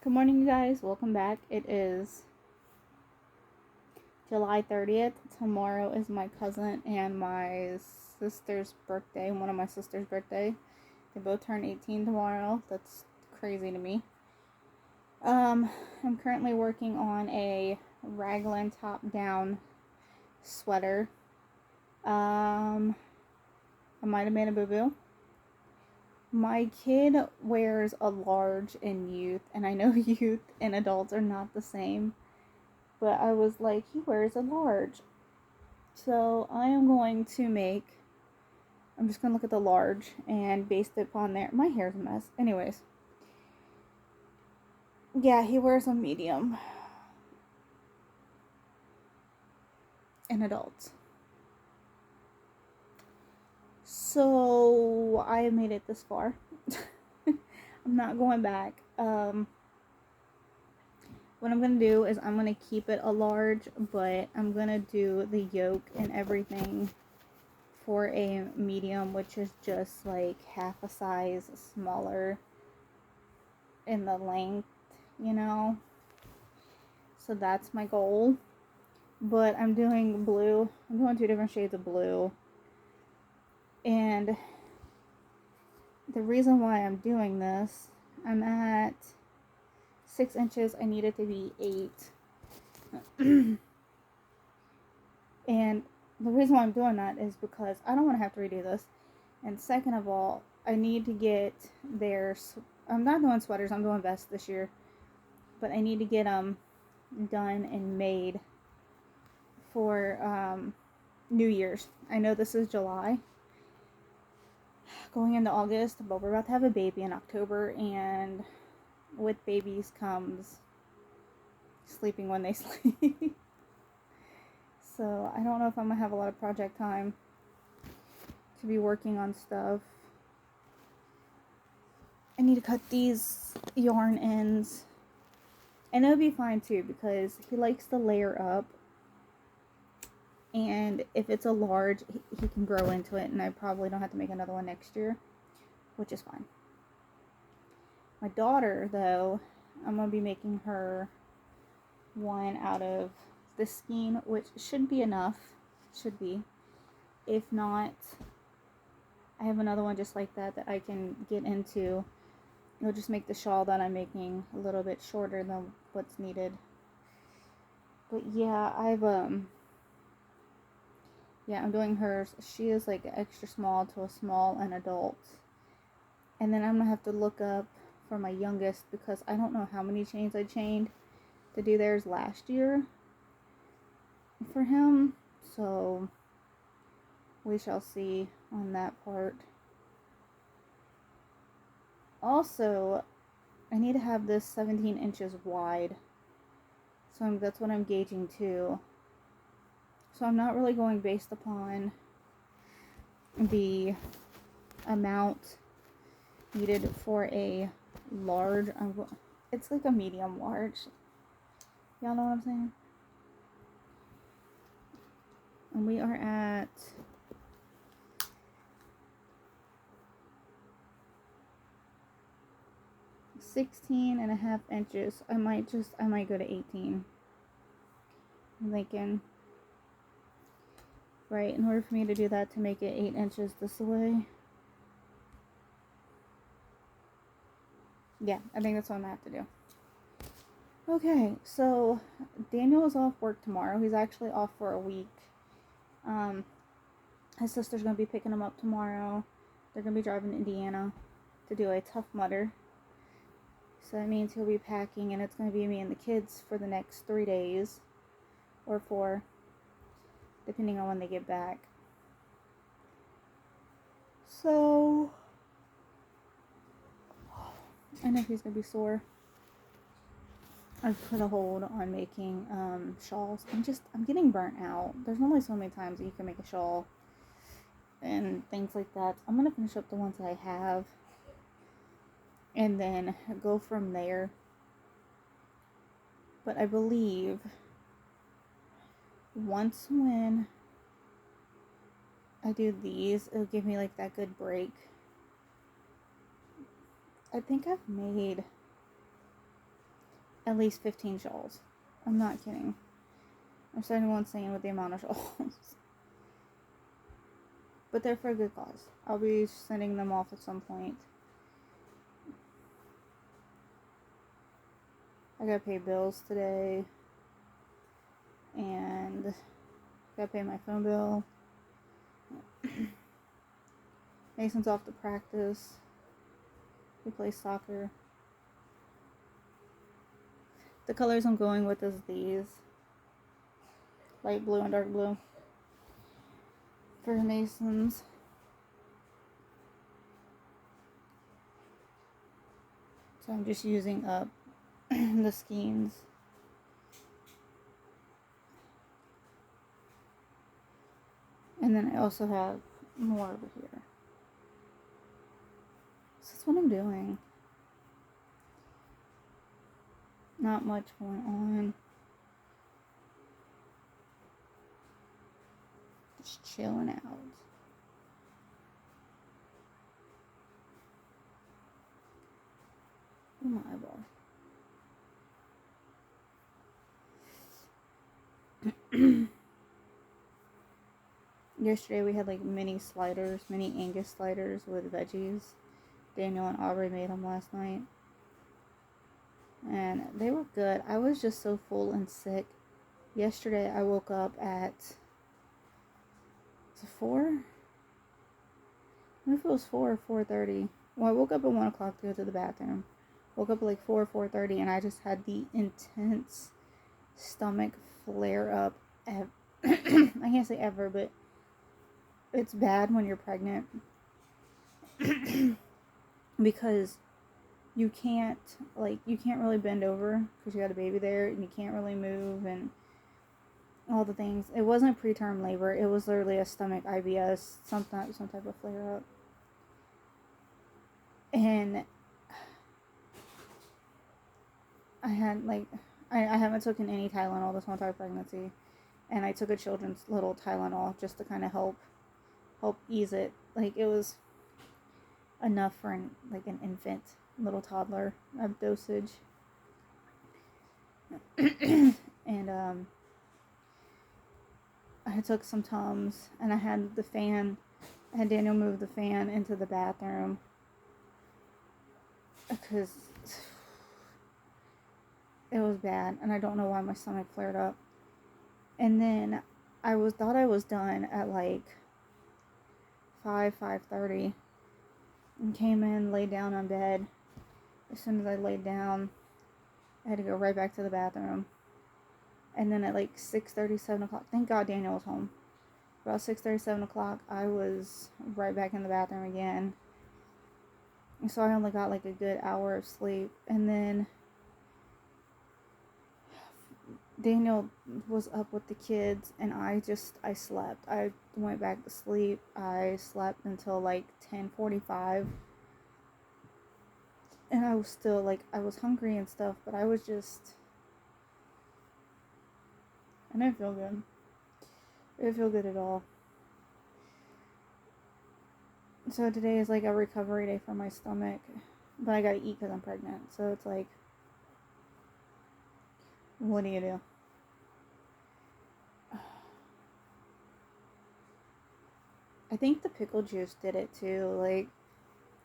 Good morning, you guys. Welcome back. It is July 30th. Tomorrow is my cousin and my sister's birthday, one of my sister's birthday. They both turn 18 tomorrow. That's crazy to me. I'm currently working on a raglan top-down sweater. I might have made a boo-boo. My kid wears a large in youth, and I know youth and adults are not the same. But I was like, he wears a large. So I'm just going to look at the large and based it upon there. My hair's a mess. Anyways. Yeah, he wears a medium. In adults. So I have made it this far. I'm not going back. What I'm going to do is I'm going to keep it a large, but I'm going to do the yoke and everything for a medium, which is just like half a size smaller in the length, So that's my goal. But I'm doing blue. I'm doing 2 different shades of blue. And the reason why I'm doing this, I'm at 6 inches. I need it to be 8. And the reason why I'm doing that is because I don't want to have to redo this. And second of all, I need to get I'm not doing sweaters, I'm doing vests this year. But I need to get them done and made for New Year's. I know this is July, going into August, but we're about to have a baby in October, and with babies comes sleeping when they sleep. So I don't know if I'm going to have a lot of project time to be working on stuff. I need to cut these yarn ends. And it'll be fine too, because he likes to layer up. And if it's a large, he can grow into it, and I probably don't have to make another one next year, which is fine. My daughter, though, I'm going to be making her one out of this skein, which should be enough. Should be. If not, I have another one just like that I can get into. It'll just make the shawl that I'm making a little bit shorter than what's needed. But yeah, I'm doing hers. She is like extra small to a small and adult. And then I'm going to have to look up for my youngest, because I don't know how many chains I chained to do theirs last year for him. So we shall see on that part. Also, I need to have this 17 inches wide. So that's what I'm gauging too. So I'm not really going based upon the amount needed for a large. It's like a medium large. Y'all know what I'm saying? And we are at 16.5 inches. I might go to 18. I'm thinking. Right, in order for me to do that, to make it 8 inches this way. Yeah, I think that's what I'm going to have to do. Okay, so Daniel is off work tomorrow. He's actually off for a week. His sister's going to be picking him up tomorrow. They're going to be driving to Indiana to do a Tough Mudder. So that means he'll be packing, and it's going to be me and the kids for the next 3 days. Or 4. Depending on when they get back. So I know he's going to be sore. I've put a hold on making shawls. I'm getting burnt out. There's only so many times that you can make a shawl and things like that. I'm going to finish up the ones that I have and then go from there. But I believe once when I do these, it'll give me like that good break. I think I've made at least 15 shawls. I'm not kidding. I'm starting to go insane with the amount of shawls. But they're for a good cause. I'll be sending them off at some point. I gotta pay bills today. And gotta pay my phone bill. Mason's off to practice. He plays soccer. The colors I'm going with is these. Light blue and dark blue. For Mason's. So I'm just using up the skeins. And then I also have more over here. So that's what I'm doing. Not much going on. Just chilling out. Oh, my eyeball. Yesterday we had like mini Angus sliders with veggies. Daniel and Aubrey made them last night. And they were good. I was just so full and sick. Yesterday I woke up at 4? I don't know if it was 4 or 4:30. Well, I woke up at 1 o'clock to go to the bathroom. Woke up at like 4 or 4:30 and I just had the intense stomach flare up. I can't say ever, but it's bad when you're pregnant. Because you can't really bend over because you got a baby there and you can't really move and all the things. It wasn't preterm labor. It was literally a stomach IBS, some type of flare up. And I had I haven't taken any Tylenol this whole entire pregnancy, and I took a children's little Tylenol just to kind of help ease it. Like, it was enough for an infant, little toddler dosage. And I took some Tums, and I had Daniel move the fan into the bathroom because it was bad, and I don't know why my stomach flared up. And then I thought I was done at like 5:30, and came in, laid down on bed. As soon as I laid down, I had to go right back to the bathroom. And then at like 6:30, 7 o'clock, thank God Daniel was home. About 6:30, 7 o'clock, I was right back in the bathroom again. And so I only got like a good hour of sleep. And then Daniel was up with the kids, and I slept. I went back to sleep. I slept until like 10:45. And I was still I was hungry and stuff, but I was just, I didn't feel good. I didn't feel good at all. So today is like a recovery day for my stomach, but I gotta eat because I'm pregnant. So it's like, what do you do? I think the pickle juice did it too. Like,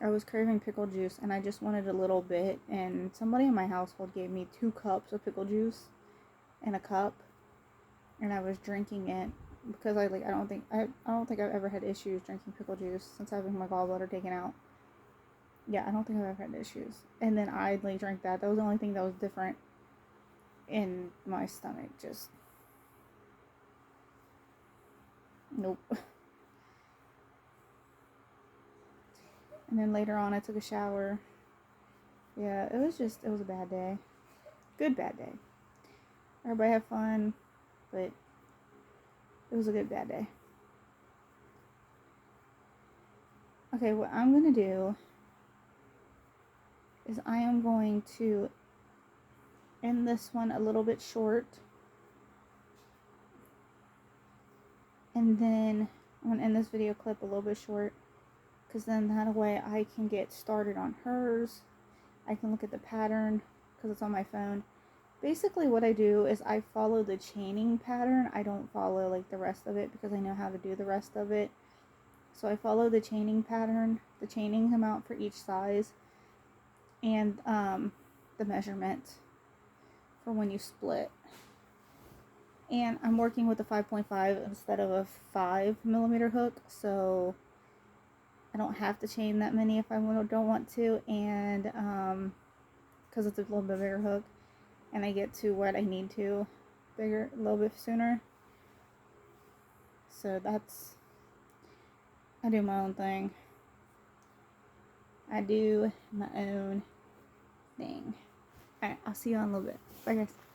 I was craving pickle juice and I just wanted a little bit, and somebody in my household gave me 2 cups of pickle juice in a cup, and I was drinking it because I don't think I've ever had issues drinking pickle juice since having my gallbladder taken out. Yeah, I don't think I've ever had issues. And then I drank that. That was the only thing that was different in my stomach. Just nope. And then later on, I took a shower. Yeah, it was a bad day. Good bad day. Everybody had fun, but it was a good bad day. Okay, what I'm going to do is I am going to end this one a little bit short. And then I'm going to end this video clip a little bit short, because then that way I can get started on hers. I can look at the pattern because it's on my phone. Basically what I do is I follow the chaining pattern. I don't follow like the rest of it because I know how to do the rest of it. So I follow the chaining pattern, the chaining amount for each size, and the measurement for when you split. And I'm working with a 5.5 instead of a 5mm hook, so I don't have to chain that many if I don't want to, and because it's a little bit bigger hook, and I get to what I need to a little bit sooner. So I do my own thing. I do my own thing. Alright, I'll see you in a little bit. Bye guys.